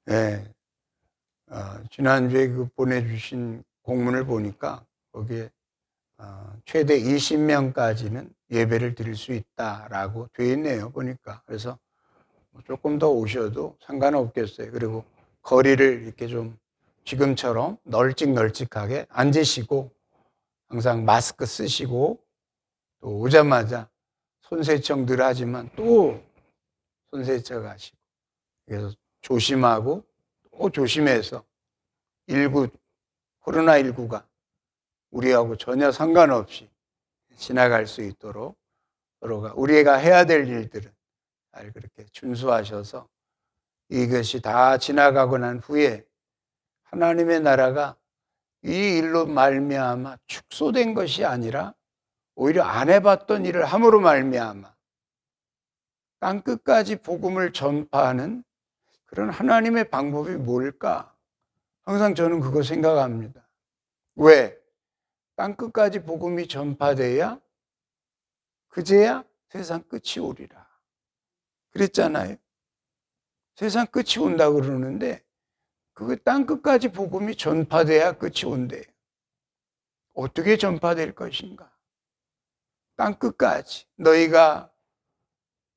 네. 지난주에 그 보내주신 공문을 보니까 거기에 최대 20명까지는 예배를 드릴 수 있다라고 되어 있네요, 보니까. 그래서 조금 더 오셔도 상관없겠어요. 그리고 거리를 이렇게 좀 지금처럼 널찍널찍하게 앉으시고 항상 마스크 쓰시고 또 오자마자 손세청 늘 하지만 또 손세척 하시고 그래서 조심하고 또 조심해서 코로나19가 우리하고 전혀 상관없이 지나갈 수 있도록 서로가 우리가 해야 될 일들은 잘 그렇게 준수하셔서 이것이 다 지나가고 난 후에 하나님의 나라가 이 일로 말미암아 축소된 것이 아니라 오히려 안 해봤던 일을 함으로 말미암아 땅끝까지 복음을 전파하는 그런 하나님의 방법이 뭘까? 항상 저는 그거 생각합니다. 왜? 땅끝까지 복음이 전파돼야 그제야 세상 끝이 오리라. 그랬잖아요. 세상 끝이 온다 그러는데 그 땅끝까지 복음이 전파돼야 끝이 온대요. 어떻게 전파될 것인가? 땅끝까지 너희가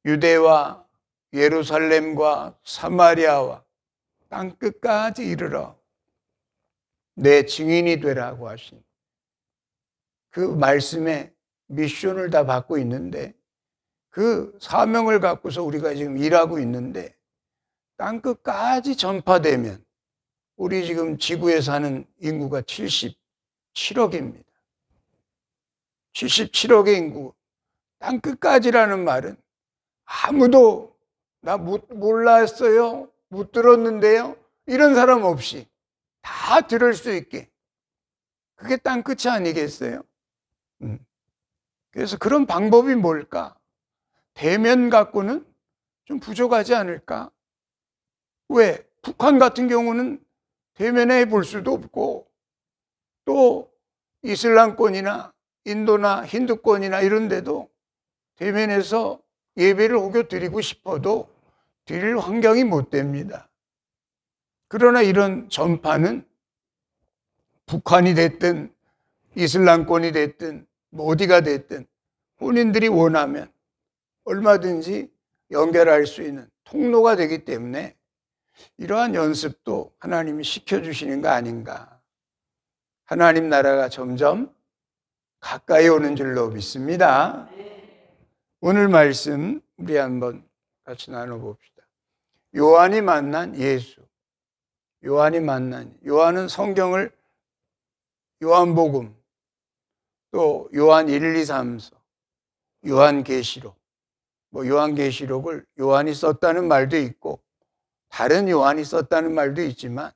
유대와 예루살렘과 사마리아와 땅끝까지 이르러 내 증인이 되라고 하신 그 말씀에 미션을 다 받고 있는데 그 사명을 갖고서 우리가 지금 일하고 있는데 땅끝까지 전파되면 우리 지금 지구에 사는 인구가 77억입니다. 77억의 인구. 땅끝까지라는 말은 아무도 나 몰랐어요, 못 들었는데요, 이런 사람 없이 다 들을 수 있게. 그게 땅끝이 아니겠어요? 그래서 그런 방법이 뭘까? 대면 갖고는 좀 부족하지 않을까? 왜? 북한 같은 경우는 대면해 볼 수도 없고 또 이슬람권이나 인도나 힌두권이나 이런 데도 대면해서 예배를 오겨 드리고 싶어도 드릴 환경이 못 됩니다. 그러나 이런 전파는 북한이 됐든 이슬람권이 됐든 뭐 어디가 됐든 본인들이 원하면 얼마든지 연결할 수 있는 통로가 되기 때문에 이러한 연습도 하나님이 시켜주시는 거 아닌가. 하나님 나라가 점점 가까이 오는 줄로 믿습니다. 오늘 말씀 우리 한번 같이 나눠봅시다. 요한이 만난 예수. 요한은 성경을 요한복음, 또 요한 1, 2, 3서, 요한계시록, 요한계시록을 요한이 썼다는 말도 있고 다른 요한이 썼다는 말도 있지만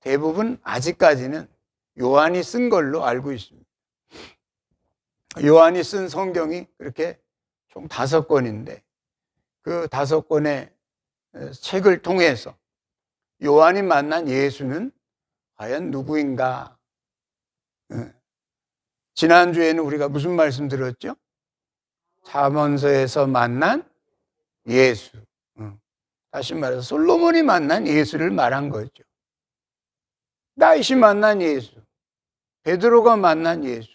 대부분 아직까지는 요한이 쓴 걸로 알고 있습니다. 요한이 쓴 성경이 그렇게 총 5권인데 그 5권의 책을 통해서 요한이 만난 예수는 과연 누구인가? 지난주에는 우리가 무슨 말씀 들었죠? 잠언서에서 만난 예수. 다시 말해서 솔로몬이 만난 예수를 말한 거죠. 다윗이 만난 예수, 베드로가 만난 예수,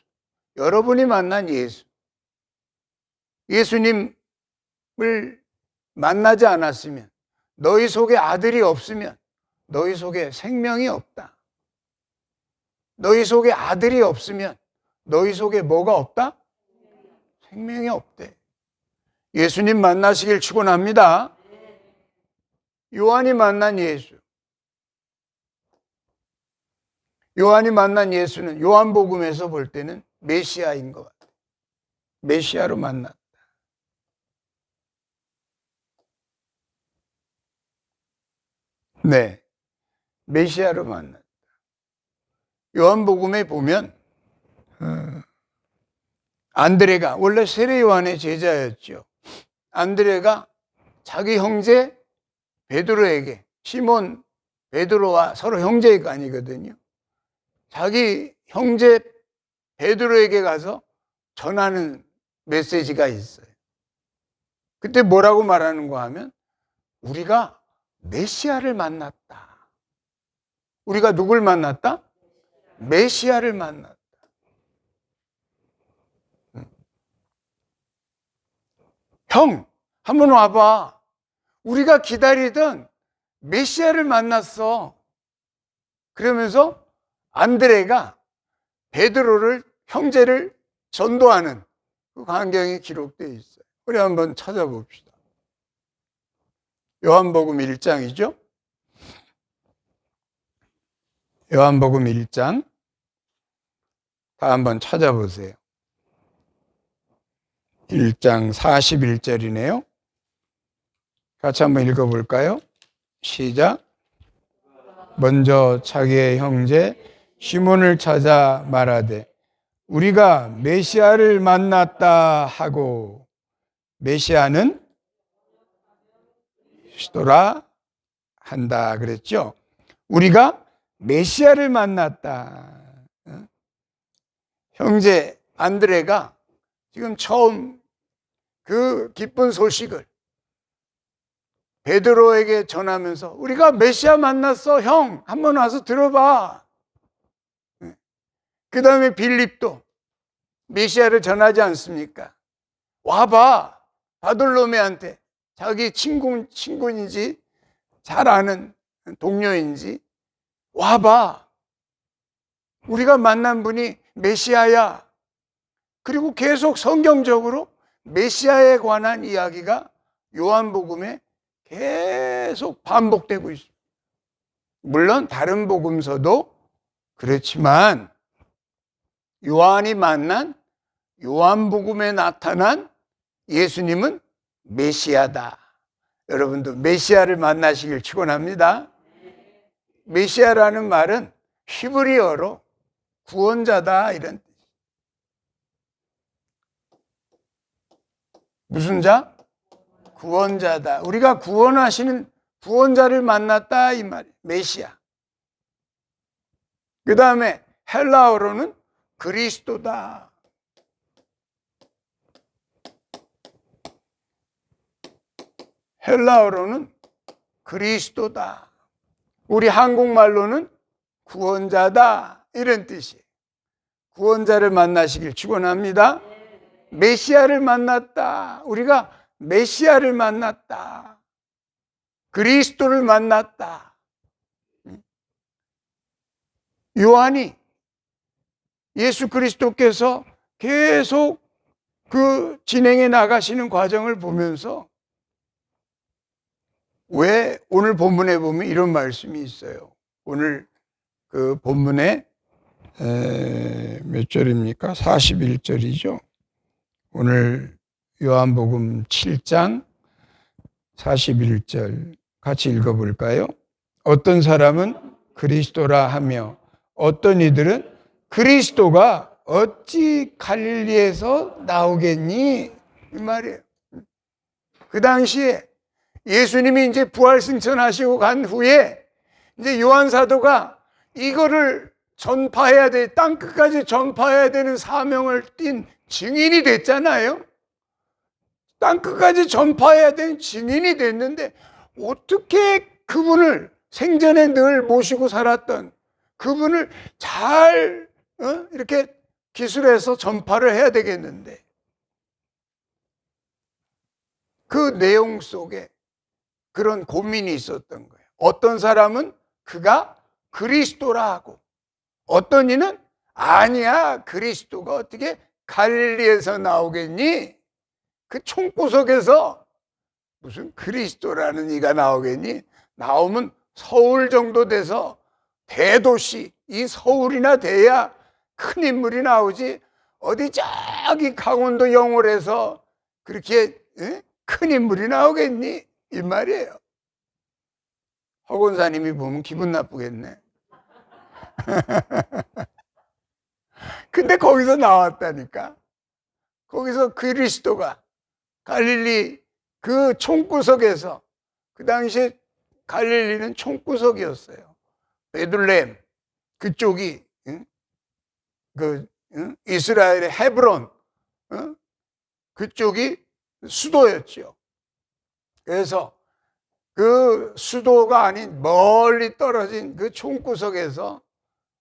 여러분이 만난 예수. 예수님을 만나지 않았으면, 너희 속에 아들이 없으면 너희 속에 생명이 없다. 너희 속에 아들이 없으면 너희 속에 뭐가 없다? 생명이 없대. 예수님 만나시길 축원합니다. 요한이 만난 예수. 요한이 만난 예수는 요한복음에서 볼 때는 메시아인 것 같아요. 메시아로 만났다. 네, 메시아로 만났다. 요한복음에 보면 안드레가 원래 세례 요한의 제자였죠. 안드레가 자기 형제 베드로에게, 시몬 베드로와 서로 형제간이거든요. 자기 형제 베드로에게 가서 전하는 메시지가 있어요. 그때 뭐라고 말하는가 하면 우리가 메시아를 만났다. 우리가 누굴 만났다? 메시아를 만났다. 형, 한번 와봐. 우리가 기다리던 메시아를 만났어. 그러면서 안드레가 베드로를, 형제를 전도하는 그 광경이 기록되어 있어요. 우리 한번 찾아봅시다. 요한복음 1장이죠. 요한복음 1장 다 한번 찾아보세요. 1장 41절이네요. 같이 한번 읽어볼까요? 시작. 먼저 자기의 형제 시몬을 찾아 말하되 우리가 메시아를 만났다 하고, 메시아는 그리스도라 한다 그랬죠. 우리가 메시아를 만났다. 형제 안드레가 지금 처음 그 기쁜 소식을 베드로에게 전하면서 우리가 메시아 만났어. 형, 한번 와서 들어봐. 그 다음에 빌립도 메시아를 전하지 않습니까? 와봐. 바돌로메한테, 자기 친구인지 잘 아는 동료인지 와봐. 우리가 만난 분이 메시아야. 그리고 계속 성경적으로 메시아에 관한 이야기가 요한복음에 계속 반복되고 있습니다. 물론 다른 복음서도 그렇지만 요한이 만난, 요한복음에 나타난 예수님은 메시아다. 여러분도 메시아를 만나시길 축원합니다. 메시아라는 말은 히브리어로 구원자다 이런 뜻. 무슨 자? 구원자다. 우리가 구원하시는 구원자를 만났다 이 말이에요. 메시아. 그 다음에 헬라어로는 그리스도다. 헬라어로는 그리스도다. 우리 한국말로는 구원자다 이런 뜻이에요. 구원자를 만나시길 축원합니다. 메시아를 만났다. 우리가 메시아를 만났다. 그리스도를 만났다. 요한이 예수 그리스도께서 계속 그 진행해 나가시는 과정을 보면서 왜 오늘 본문에 보면 이런 말씀이 있어요. 오늘 그 본문에 몇 절입니까? 41절이죠. 오늘 요한복음 7장 41절 같이 읽어볼까요? 어떤 사람은 그리스도라 하며 어떤 이들은 그리스도가 어찌 갈릴리에서 나오겠니? 이 말이에요. 그 당시에 예수님이 이제 부활승천하시고 간 후에 이제 요한 사도가 이거를 전파해야 돼, 땅 끝까지 전파해야 되는 사명을 띈 증인이 됐잖아요. 땅 끝까지 전파해야 되는 증인이 됐는데 어떻게 그분을 생전에 늘 모시고 살았던 그분을 잘 이렇게 기술해서 전파를 해야 되겠는데 그 내용 속에 그런 고민이 있었던 거예요. 어떤 사람은 그가 그리스도라 하고 어떤 이는 아니야, 그리스도가 어떻게 갈릴리에서 나오겠니? 그 총구석에서 무슨 그리스도라는 이가 나오겠니? 나오면 서울 정도 돼서 대도시, 이 서울이나 돼야 큰 인물이 나오지 어디 저기 강원도 영월에서 그렇게 큰 인물이 나오겠니? 이 말이에요. 허 권사님이 보면 기분 나쁘겠네. 근데 거기서 나왔다니까. 거기서 그리스도가 갈릴리 그 총구석에서, 그 당시에 갈릴리는 총구석이었어요. 베들레헴 그쪽이 이스라엘의 헤브론 그쪽이 수도였죠. 그래서 그 수도가 아닌 멀리 떨어진 그 총구석에서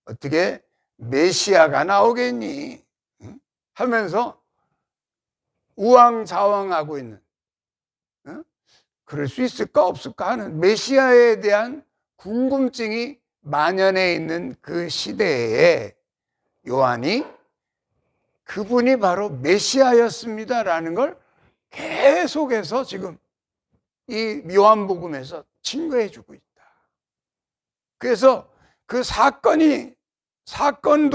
어떻게 메시아가 나오겠니? 응? 하면서 우왕좌왕하고 있는, 응? 그럴 수 있을까 없을까 하는 메시아에 대한 궁금증이 만연해 있는 그 시대에 요한이 그분이 바로 메시아였습니다라는 걸 계속해서 지금 이 요한복음에서 증거해 주고 있다. 그래서 그 사건도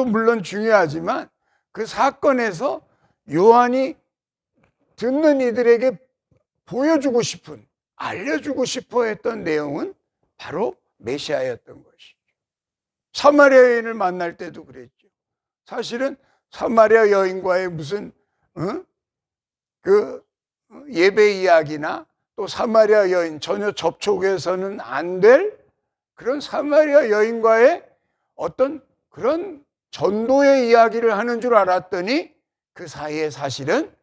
물론 중요하지만 그 사건에서 요한이 듣는 이들에게 보여주고 싶은, 알려주고 싶어 했던 내용은 바로 메시아였던 것이죠. 사마리아 여인을 만날 때도 그랬죠. 사실은 사마리아 여인과의 무슨 그 예배 이야기나 또 사마리아 여인 전혀 접촉해서는 안 될 그런 사마리아 여인과의 어떤 그런 전도의 이야기를 하는 줄 알았더니 그 사이에 사실은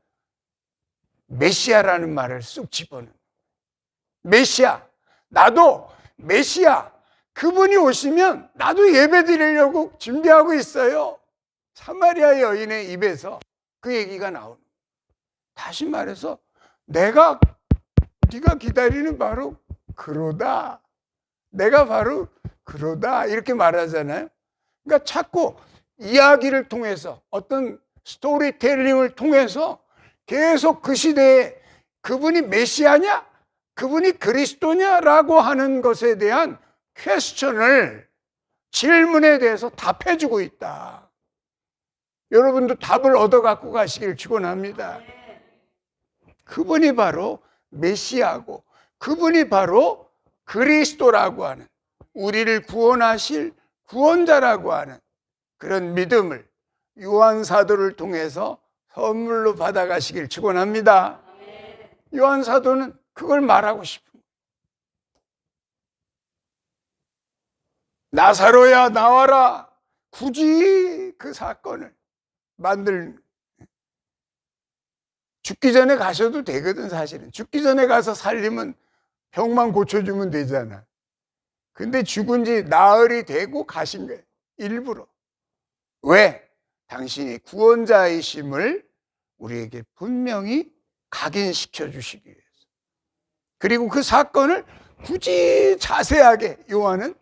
메시아라는 말을 쑥 집어넣는, 메시아, 나도 메시아, 그분이 오시면 나도 예배 드리려고 준비하고 있어요. 사마리아 여인의 입에서 그 얘기가 나오는, 다시 말해서 네가 기다리는 바로 그로다, 내가 바로 그로다, 이렇게 말하잖아요. 그러니까 자꾸 이야기를 통해서, 어떤 스토리텔링을 통해서 계속 그 시대에 그분이 메시아냐, 그분이 그리스도냐라고 하는 것에 대한 퀘스천을, 질문에 대해서 답해주고 있다. 여러분도 답을 얻어 갖고 가시길 축원합니다. 그분이 바로 메시아고, 그분이 바로 그리스도라고 하는, 우리를 구원하실 구원자라고 하는 그런 믿음을 요한 사도를 통해서 선물로 받아가시길 축원합니다. 요한 사도는 그걸 말하고 싶은 거예요. 나사로야 나와라. 굳이 그 사건을 죽기 전에 가셔도 되거든. 사실은 죽기 전에 가서 살리면 병만 고쳐주면 되잖아. 근데 죽은 지 나흘이 되고 가신 거예요. 일부러. 왜? 당신이 구원자이심을 우리에게 분명히 각인시켜 주시기 위해서. 그리고 그 사건을 굳이 자세하게, 요한은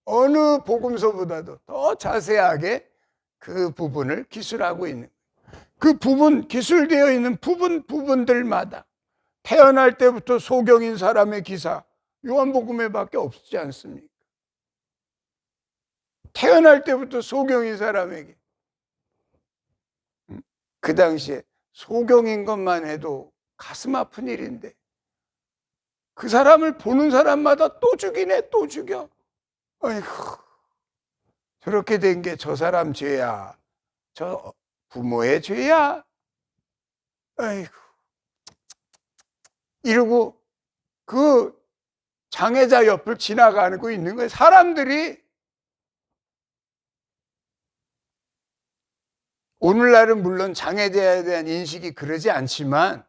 어느 복음서보다도 더 자세하게 그 부분을 기술하고 있는 거예요. 그 부분, 기술되어 있는 부분들마다 태어날 때부터 소경인 사람의 기사, 요한복음에 밖에 없지 않습니까? 태어날 때부터 소경인 사람에게, 그 당시에 소경인 것만 해도 가슴 아픈 일인데 그 사람을 보는 사람마다 또 죽이네, 또 죽여. 아이고, 저렇게 된 게 저 사람 죄야, 저 부모의 죄야. 아이고, 이러고 그 장애자 옆을 지나가고 있는 거예요. 사람들이. 오늘날은 물론 장애자에 대한 인식이 그러지 않지만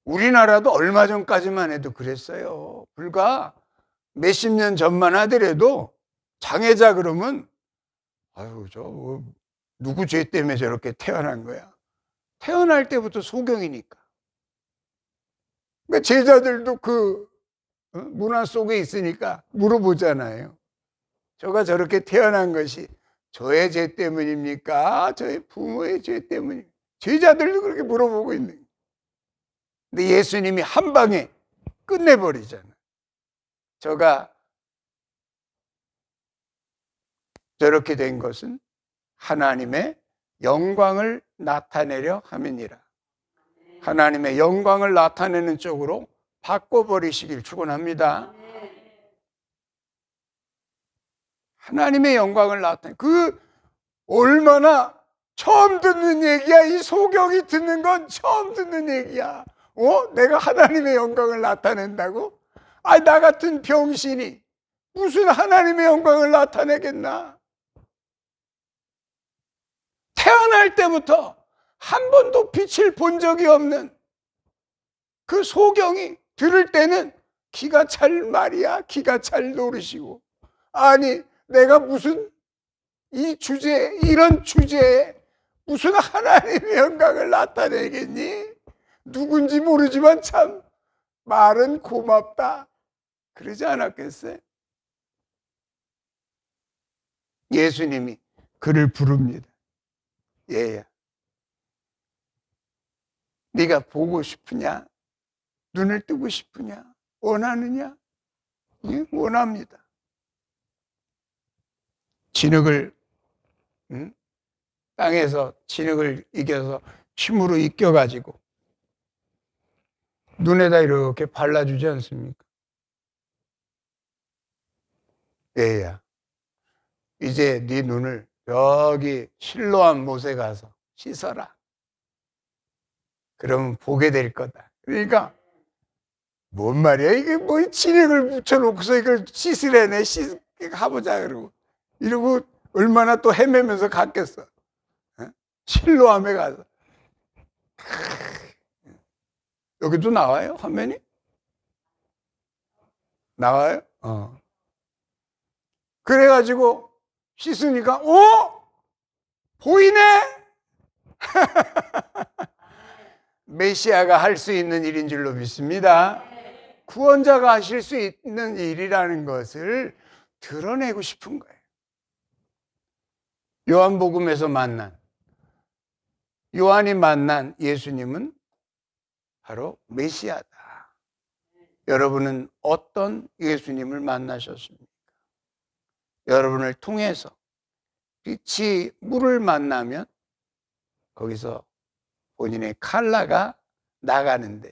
우리나라도 얼마 전까지만 해도 그랬어요. 불과 몇십 년 전만 하더라도 장애자 그러면 아유, 저 누구 죄 때문에 저렇게 태어난 거야. 태어날 때부터 소경이니까. 그러니까 제자들도 그 문화 속에 있으니까 물어보잖아요. 저가 저렇게 태어난 것이 저의 죄 때문입니까? 저의 부모의 죄 때문입니까? 제자들도 그렇게 물어보고 있는 거예요. 근데 예수님이 한 방에 끝내버리잖아요. 저가 저렇게 된 것은 하나님의 영광을 나타내려 함이니라. 하나님의 영광을 나타내는 쪽으로 바꿔버리시길 축원합니다. 하나님의 영광을 나타내, 그 얼마나 처음 듣는 얘기야. 이 소경이 듣는 건 처음 듣는 얘기야. 내가 하나님의 영광을 나타낸다고? 나 같은 병신이 무슨 하나님의 영광을 나타내겠나? 태어날 때부터 한 번도 빛을 본 적이 없는 그 소경이 들을 때는 기가 찰 말이야. 기가 찰 노릇이고. 아니, 내가 무슨 이런 주제에 무슨 하나님의 영광을 나타내겠니? 누군지 모르지만 참 말은 고맙다. 그러지 않았겠어요? 예수님이 그를 부릅니다. 얘야, 네가 보고 싶으냐? 눈을 뜨고 싶으냐? 원하느냐? 예, 원합니다. 진흙을 땅에서 진흙을 이겨서 침으로 익혀가지고 눈에다 이렇게 발라주지 않습니까? 얘야, 이제 네 눈을 여기 실로암 못에 가서 씻어라. 그러면 보게 될 거다. 그러니까 뭔 말이야? 이게 뭐 진액을 묻혀놓고서 이걸 씻으래네. 가보자 그러고 이러고 얼마나 또 헤매면서 갔겠어. 실로암에 가서. 여기도 나와요? 화면이? 나와요? 그래가지고 씻으니까 보이네? 메시아가 할 수 있는 일인 줄로 믿습니다. 구원자가 하실 수 있는 일이라는 것을 드러내고 싶은 거예요. 요한복음에서 요한이 만난 예수님은 바로 메시아다. 여러분은 어떤 예수님을 만나셨습니까? 여러분을 통해서 빛이 물을 만나면 거기서 본인의 칼라가 나가는데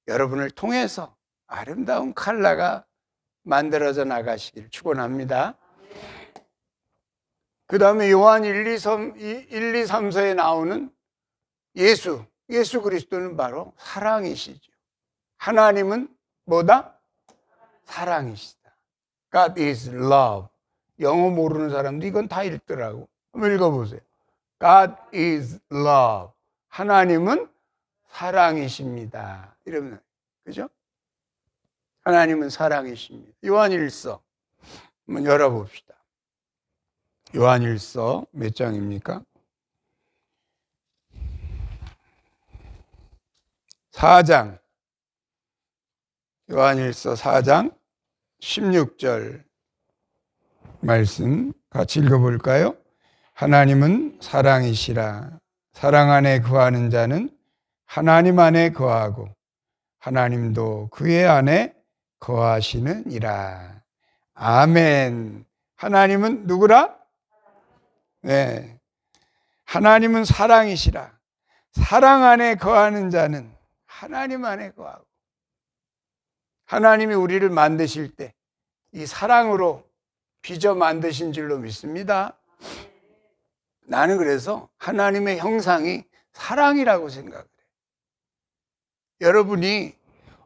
여러분을 통해서 아름다운 칼라가 만들어져 나가시길 축원합니다. 그 다음에 요한 1, 2, 3서에 나오는 예수 그리스도는 바로 사랑이시죠. 하나님은 뭐다? 사랑이시다. God is love. 영어 모르는 사람도 이건 다 읽더라고. 한번 읽어보세요. God is love. 하나님은 사랑이십니다. 이러면, 그죠? 하나님은 사랑이십니다. 요한일서 한번 열어봅시다. 요한일서 몇 장입니까? 4장. 요한일서 4장 16절 말씀 같이 읽어볼까요? 하나님은 사랑이시라. 사랑 안에 거하는 자는 하나님 안에 거하고 하나님도 그의 안에 거하시느니라. 아멘. 하나님은 누구라? 네. 하나님은 사랑이시라. 사랑 안에 거하는 자는 하나님 안에 거하고 하나님이 우리를 만드실 때 이 사랑으로 빚어 만드신 줄로 믿습니다. 나는 그래서 하나님의 형상이 사랑이라고 생각을 해요. 여러분이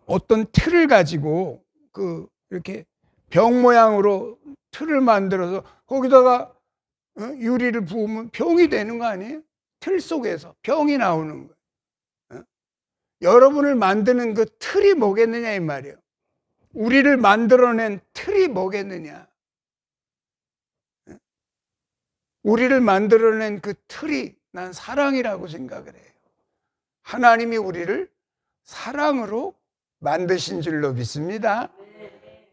어떤 틀을 가지고 이렇게 병 모양으로 틀을 만들어서 거기다가 유리를 부으면 병이 되는 거 아니에요? 틀 속에서 병이 나오는 거예요. 여러분을 만드는 그 틀이 뭐겠느냐 이 말이에요. 우리를 만들어낸 틀이 뭐겠느냐. 우리를 만들어낸 그 틀이 난 사랑이라고 생각을 해요. 하나님이 우리를 사랑으로 만드신 줄로 믿습니다.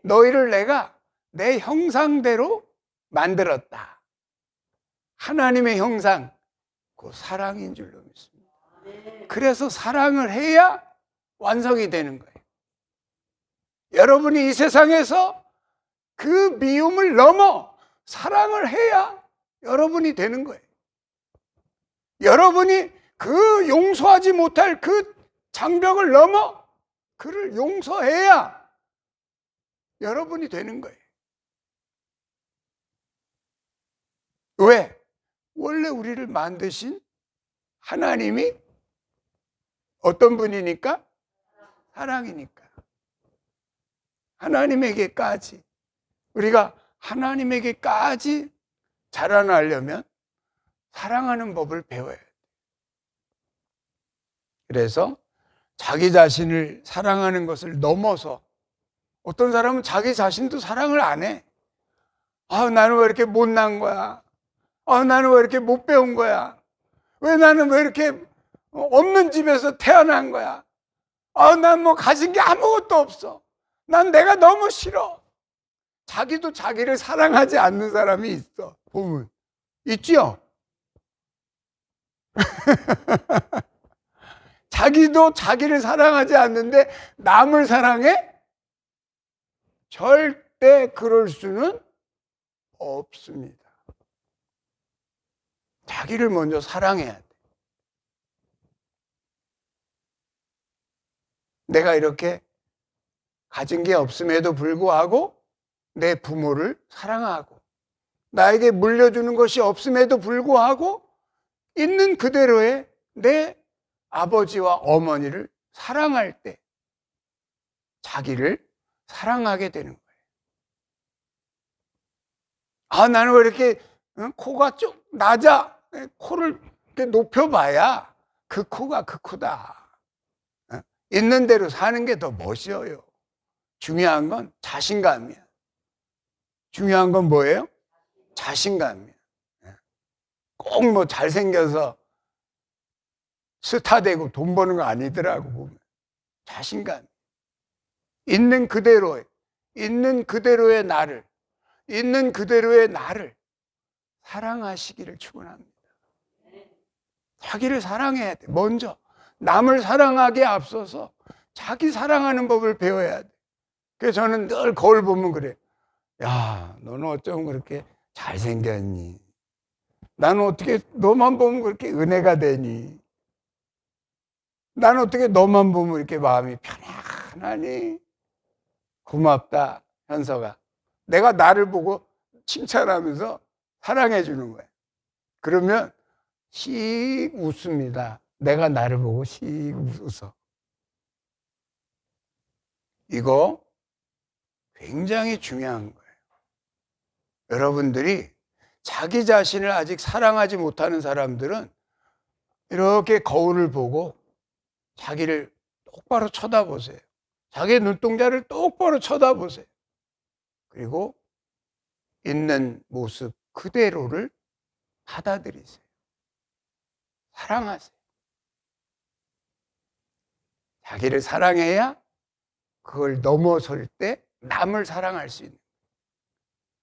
너희를 내가 내 형상대로 만들었다. 하나님의 형상, 그 사랑인 줄로 믿습니다. 그래서 사랑을 해야 완성이 되는 거예요. 여러분이 이 세상에서 그 미움을 넘어 사랑을 해야 여러분이 되는 거예요. 여러분이 그 용서하지 못할 그 장벽을 넘어 그를 용서해야 여러분이 되는 거예요. 왜? 원래 우리를 만드신 하나님이 어떤 분이니까? 사랑이니까. 하나님에게까지 우리가 하나님에게까지 자라나려면 사랑하는 법을 배워야 돼요. 그래서 자기 자신을 사랑하는 것을 넘어서 어떤 사람은 자기 자신도 사랑을 안 해. 아, 나는 왜 이렇게 못난 거야? 아, 나는 왜 이렇게 못 배운 거야? 나는 왜 이렇게 없는 집에서 태어난 거야? 아, 난 뭐 가진 게 아무것도 없어. 난 내가 너무 싫어. 자기도 자기를 사랑하지 않는 사람이 있어. 보면 있지요? 자기도 자기를 사랑하지 않는데 남을 사랑해? 절대 그럴 수는 없습니다. 자기를 먼저 사랑해야 돼. 내가 이렇게 가진 게 없음에도 불구하고 내 부모를 사랑하고, 나에게 물려주는 것이 없음에도 불구하고 있는 그대로의 내 아버지와 어머니를 사랑할 때 자기를 사랑하게 되는 거예요. 아, 나는 왜 이렇게 코가 좀 낮아? 코를 이렇게 높여봐야 그 코가 그 코다. 있는 대로 사는 게 더 멋져요. 중요한 건 자신감이야. 중요한 건 뭐예요? 자신감이야. 꼭 뭐 잘생겨서 스타 되고 돈 버는 거 아니더라고, 보면. 자신감. 있는 그대로의 나를, 있는 그대로의 나를 사랑하시기를 축원합니다. 자기를 사랑해야 돼. 먼저 남을 사랑하기에 앞서서 자기 사랑하는 법을 배워야 돼. 그래서 저는 늘 거울 보면 그래. 야, 너는 어쩜 그렇게 잘생겼니? 나는 어떻게 너만 보면 그렇게 은혜가 되니? 나는 어떻게 너만 보면 이렇게 마음이 편안하니? 고맙다, 현서가. 내가 나를 보고 칭찬하면서 사랑해 주는 거야. 그러면 씩 웃습니다. 내가 나를 보고 씩 웃어. 이거 굉장히 중요한 거예요. 여러분들이 자기 자신을 아직 사랑하지 못하는 사람들은 이렇게 거울을 보고 자기를 똑바로 쳐다보세요. 자기의 눈동자를 똑바로 쳐다보세요. 그리고 있는 모습 그대로를 받아들이세요. 사랑하세요. 자기를 사랑해야 그걸 넘어설 때 남을 사랑할 수 있는 거예요.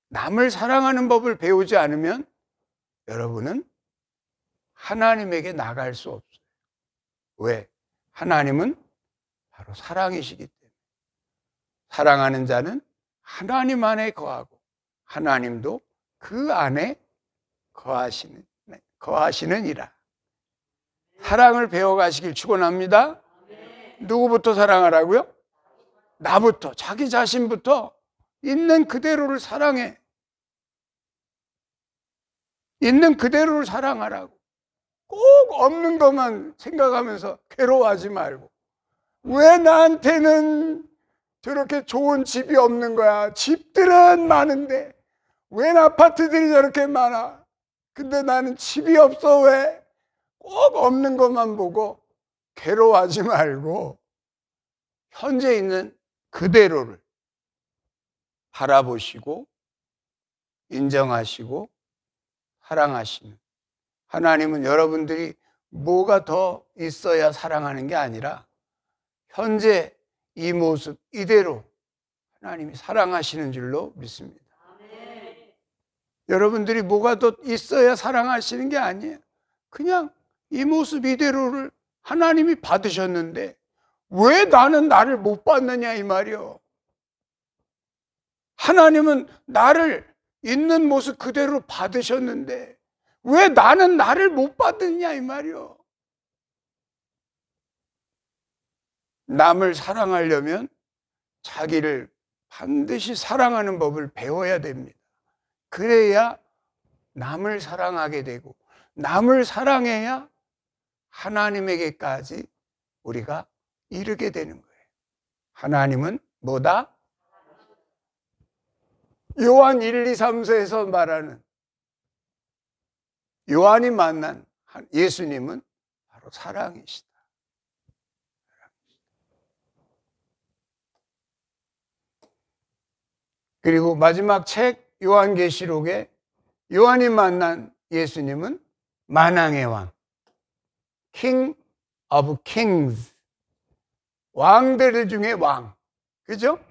남을 사랑하는 법을 배우지 않으면 여러분은 하나님에게 나갈 수 없어요. 왜? 하나님은 바로 사랑이시기 때문에. 사랑하는 자는 하나님 안에 거하고 하나님도 그 안에 거하시느니라. 사랑을 배워가시길 축원합니다. 누구부터 사랑하라고요? 나부터, 자기 자신부터 있는 그대로를 사랑해. 있는 그대로를 사랑하라고. 꼭 없는 것만 생각하면서 괴로워하지 말고. 왜 나한테는 저렇게 좋은 집이 없는 거야? 집들은 많은데 왜 아파트들이 저렇게 많아? 근데 나는 집이 없어. 왜? 꼭 없는 것만 보고 괴로워하지 말고 현재 있는 그대로를 바라보시고 인정하시고 사랑하시는, 하나님은 여러분들이 뭐가 더 있어야 사랑하는 게 아니라 현재 이 모습 이대로 하나님이 사랑하시는 줄로 믿습니다. 여러분들이 뭐가 더 있어야 사랑하시는 게 아니에요. 그냥 이 모습 이대로를 하나님이 받으셨는데 왜 나는 나를 못 받느냐 이 말이요. 하나님은 나를 있는 모습 그대로 받으셨는데 왜 나는 나를 못 받느냐 이 말이요. 남을 사랑하려면 자기를 반드시 사랑하는 법을 배워야 됩니다. 그래야 남을 사랑하게 되고 남을 사랑해야 하나님에게까지 우리가 이르게 되는 거예요. 하나님은 뭐다? 요한 1, 2, 3서에서 말하는 요한이 만난 예수님은 바로 사랑이시다. 그리고 마지막 책 요한계시록에 요한이 만난 예수님은 만왕의 왕, King of Kings, 왕들 중에 왕, 그죠?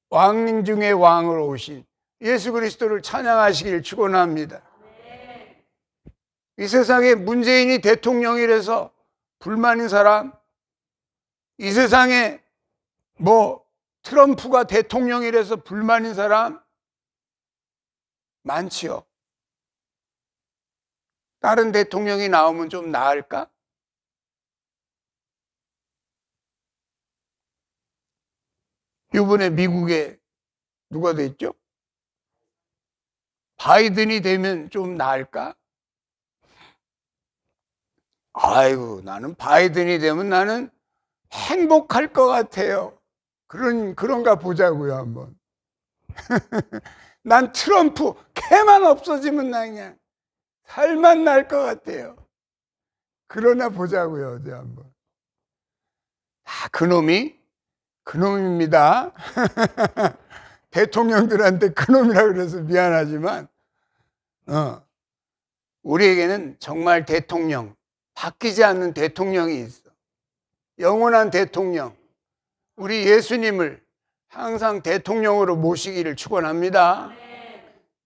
왕 중에 왕으로 오신 예수 그리스도를 찬양하시길 축원합니다. 이 세상에 문재인이 대통령이라서 불만인 사람, 이 세상에 트럼프가 대통령이라서 불만인 사람 많지요. 다른 대통령이 나오면 좀 나을까? 이번에 미국에 누가 됐죠? 바이든이 되면 좀 나을까? 나는 바이든이 되면 나는 행복할 것 같아요. 그런가 보자고요, 한번. 난 트럼프 걔만 없어지면 나 그냥 살만 날 것 같아요. 그러나 보자고요, 어제 한번. 그놈입니다. 대통령들한테 그놈이라 그래서 미안하지만, 우리에게는 정말 대통령, 바뀌지 않는 대통령이 있어. 영원한 대통령, 우리 예수님을 항상 대통령으로 모시기를 축원합니다.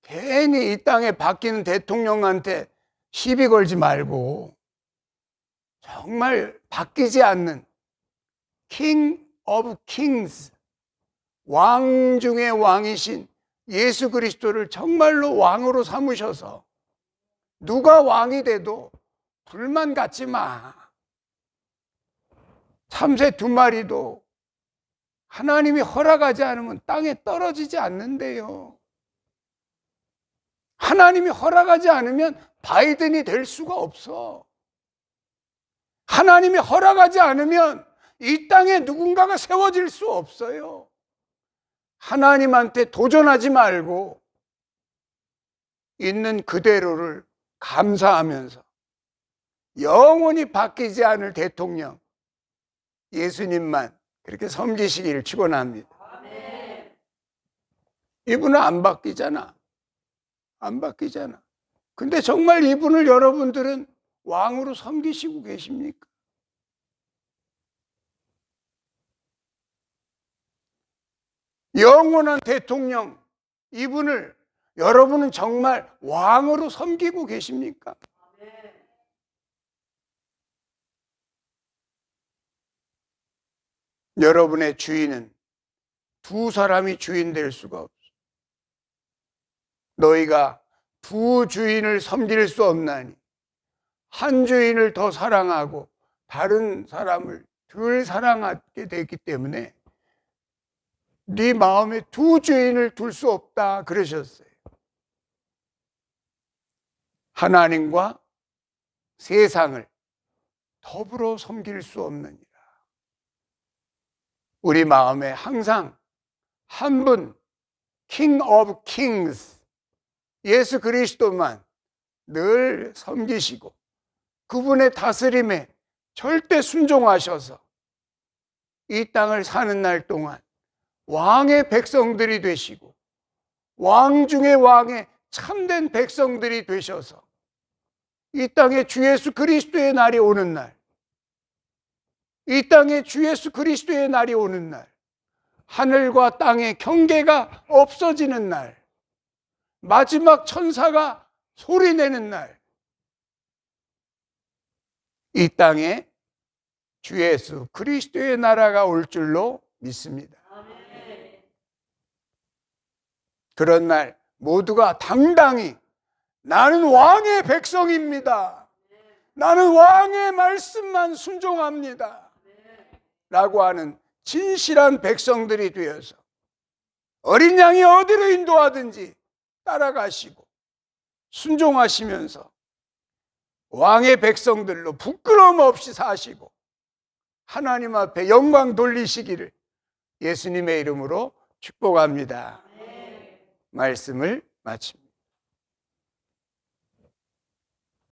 괜히 이 땅에 바뀌는 대통령한테 시비 걸지 말고 정말 바뀌지 않는 King of Kings, 왕 중의 왕이신 예수 그리스도를 정말로 왕으로 삼으셔서 누가 왕이 돼도 불만 갖지 마. 참새 2마리도 하나님이 허락하지 않으면 땅에 떨어지지 않는데요. 하나님이 허락하지 않으면 바이든이 될 수가 없어. 하나님이 허락하지 않으면 이 땅에 누군가가 세워질 수 없어요. 하나님한테 도전하지 말고 있는 그대로를 감사하면서 영원히 바뀌지 않을 대통령 예수님만 그렇게 섬기시기를 축원합니다. 이분은 안 바뀌잖아. 안 바뀌잖아. 근데 정말 이분을 여러분들은 왕으로 섬기시고 계십니까? 영원한 대통령 이분을 여러분은 정말 왕으로 섬기고 계십니까? 여러분의 주인은 2사람이 주인 될 수가 없어. 너희가 2 주인을 섬길 수 없나니 한 주인을 더 사랑하고 다른 사람을 덜 사랑하게 되기 때문에 네 마음에 2 주인을 둘 수 없다 그러셨어요. 하나님과 세상을 더불어 섬길 수 없느니라. 우리 마음에 항상 한 분 King of Kings 예수 그리스도만 늘 섬기시고 그분의 다스림에 절대 순종하셔서 이 땅을 사는 날 동안 왕의 백성들이 되시고 왕 중의 왕의 참된 백성들이 되셔서 이 땅에 주 예수 그리스도의 날이 오는 날, 이 땅에 주 예수 그리스도의 날이 오는 날, 하늘과 땅의 경계가 없어지는 날, 마지막 천사가 소리내는 날, 이 땅에 주 예수 그리스도의 나라가 올 줄로 믿습니다. 그런 날 모두가 당당히 나는 왕의 백성입니다. 나는 왕의 말씀만 순종합니다. 라고 하는 진실한 백성들이 되어서 어린 양이 어디로 인도하든지 따라가시고 순종하시면서 왕의 백성들로 부끄러움 없이 사시고 하나님 앞에 영광 돌리시기를 예수님의 이름으로 축복합니다. 말씀을 마칩니다.